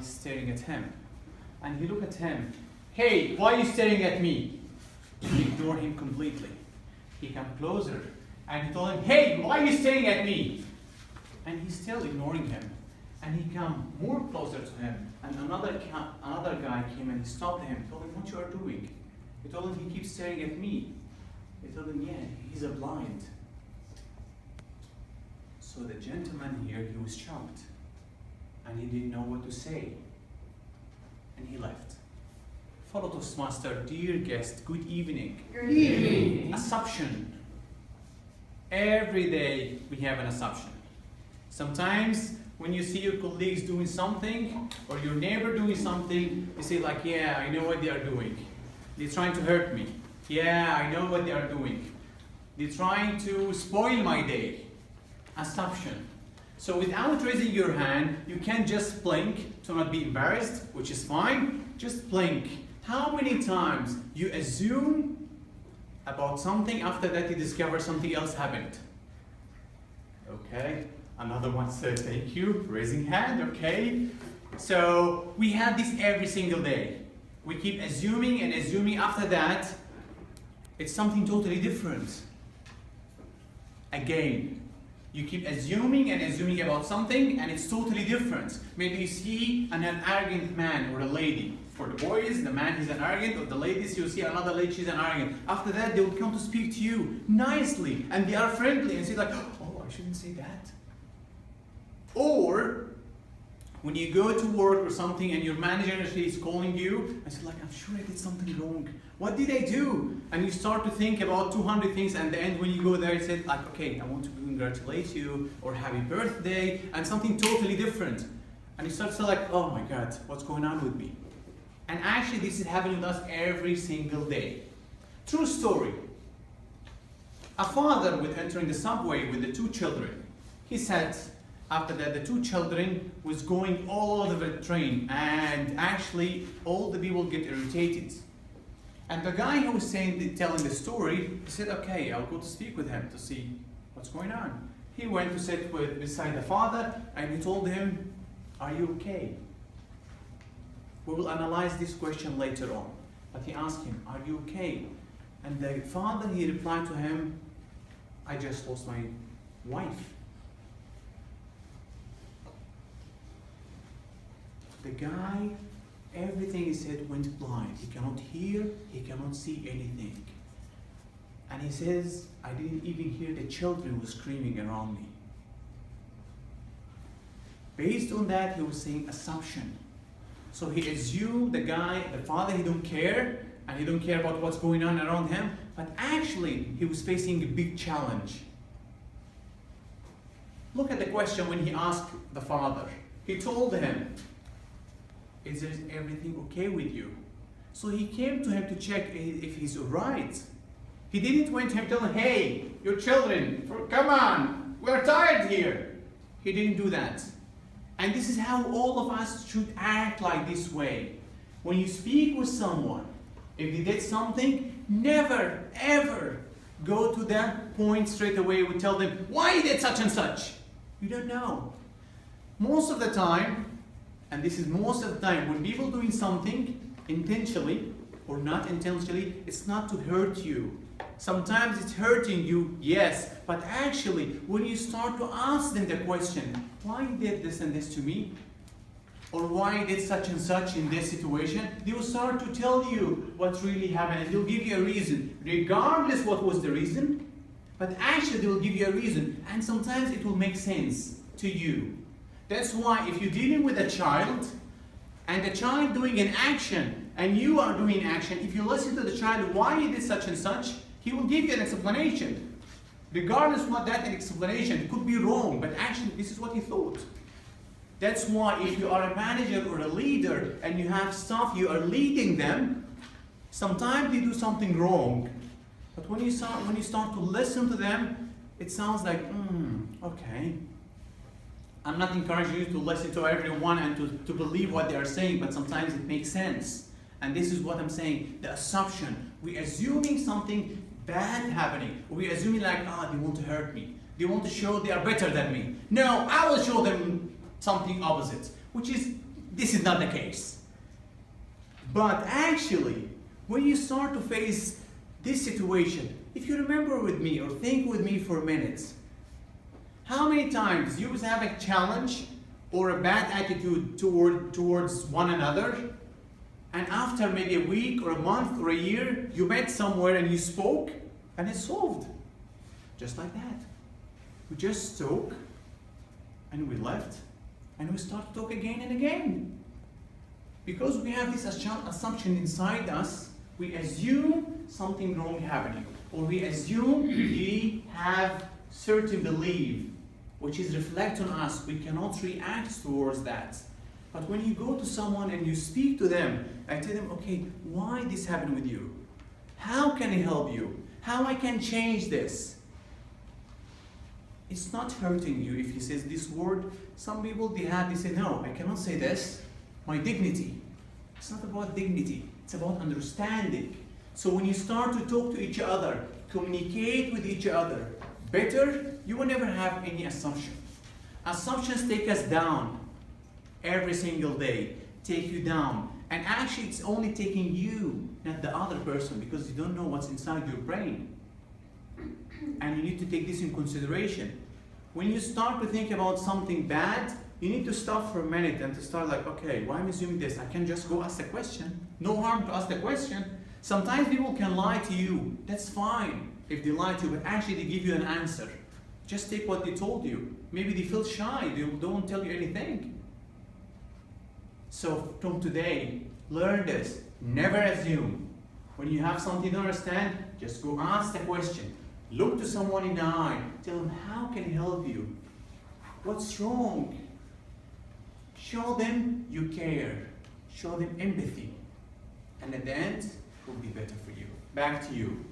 staring at him. And he looked at him. Hey, why are you staring at me? He ignored him completely. He came closer and he told him, hey, why are you staring at me? And he's still ignoring him. And he came more closer to him. And another guy came and he stopped him, told him, what you are doing? He told him, he keeps staring at me. He told him, yeah, he's a blind. So the gentleman here, he was shocked. And he didn't know what to say. And he left. Fellow Toastmaster, dear guest, good evening. Good evening. Assumption. Every day we have an assumption. Sometimes when you see your colleagues doing something or your neighbor doing something, you say like, yeah, I know what they are doing. They're trying to hurt me. Yeah, I know what they are doing. They're trying to spoil my day. Assumption. So without raising your hand, you can just blink to not be embarrassed, which is fine. Just blink. How many times you assume about something, after that you discover something else happened? Okay, another one says thank you, raising hand, okay. So we have this every single day. We keep assuming and assuming, after that, it's something totally different. Again, you keep assuming and assuming about something and it's totally different. Maybe you see an arrogant man or a lady. For the boys, the man is an arrogant, or the ladies, you see another lady, she's an arrogant. After that, they will come to speak to you nicely and they are friendly and say like, oh, I shouldn't say that. Or when you go to work or something and your manager is calling you and say like, I'm sure I did something wrong. What did I do? And you start to think about 200 things, and at the end when you go there, you say like, okay, I want to congratulate you or happy birthday, and something totally different. And you start to say like, oh my God, what's going on with me? And actually this is happening with us every single day. True story. A father was entering the subway with the two children. He said, after that, the two children was going all over the train, and actually all the people get irritated. And the guy who was telling the story, he said, okay, I'll go to speak with him to see what's going on. He went to sit beside the father and he told him, are you okay? We will analyze this question later on. But he asked him, are you okay? And the father, he replied to him, I just lost my wife. The guy, everything he said went blind. He cannot hear, he cannot see anything. And he says, I didn't even hear the children were screaming around me. Based on that, he was saying assumption. So he assumed the father, he don't care, and he don't care about what's going on around him, but actually he was facing a big challenge. Look at the question when he asked the father. He told him, is everything okay with you? So he came to him to check if he's alright. He didn't went to him and tell him, hey, your children, come on, we're tired here. He didn't do that. And this is how all of us should act, like this way. When you speak with someone, if they did something, never ever go to that point straight away and tell them, why you did such and such? You don't know. Most of the time, and this is most of the time, when people doing something intentionally or not intentionally, it's not to hurt you. Sometimes it's hurting you, yes, but actually when you start to ask them the question, why did this and this to me? Or why did such and such in this situation? They will start to tell you what really happened, and they'll give you a reason, regardless what was the reason, but actually they will give you a reason, and sometimes it will make sense to you. That's why if you're dealing with a child, and the child doing an action, and you are doing action, if you listen to the child, why you did such and such, he will give you an explanation. Regardless of what that explanation, it could be wrong, but actually this is what he thought. That's why if you are a manager or a leader and you have staff, you are leading them, sometimes they do something wrong. But when you start to listen to them, it sounds like, okay. I'm not encouraging you to listen to everyone and to believe what they are saying, but sometimes it makes sense. And this is what I'm saying, the assumption. We're assuming something bad happening. We're assuming like, they want to hurt me. They want to show they are better than me. No, I will show them something opposite, which is this is not the case. But actually, when you start to face this situation, if you remember with me or think with me for a minute, how many times you have a challenge or a bad attitude towards one another, and after maybe a week or a month or a year, you met somewhere and you spoke and it's solved. Just like that. We just spoke and we left and we start to talk again and again. Because we have this assumption inside us, we assume something wrong happening, or we assume we have certain belief, which is reflect on us. We cannot react towards that. But when you go to someone and you speak to them, I tell them, okay, why this happened with you? How can I help you? How I can change this? It's not hurting you if he says this word. Some people, they say, no, I cannot say this. My dignity. It's not about dignity. It's about understanding. So when you start to talk to each other, communicate with each other better, you will never have any assumption. Assumptions take us down every single day, take you down. And actually it's only taking you, not the other person, because you don't know what's inside your brain. And you need to take this in consideration. When you start to think about something bad, you need to stop for a minute and to start like, okay, why am I assuming this? I can just go ask the question. No harm to ask the question. Sometimes people can lie to you. That's fine if they lie to you, but actually they give you an answer. Just take what they told you. Maybe they feel shy, they don't tell you anything. So from today, learn this. Never assume. When you have something to understand, just go ask the question. Look to someone in the eye. Tell them, how can I help you? What's wrong? Show them you care. Show them empathy. And at the end, it will be better for you. Back to you.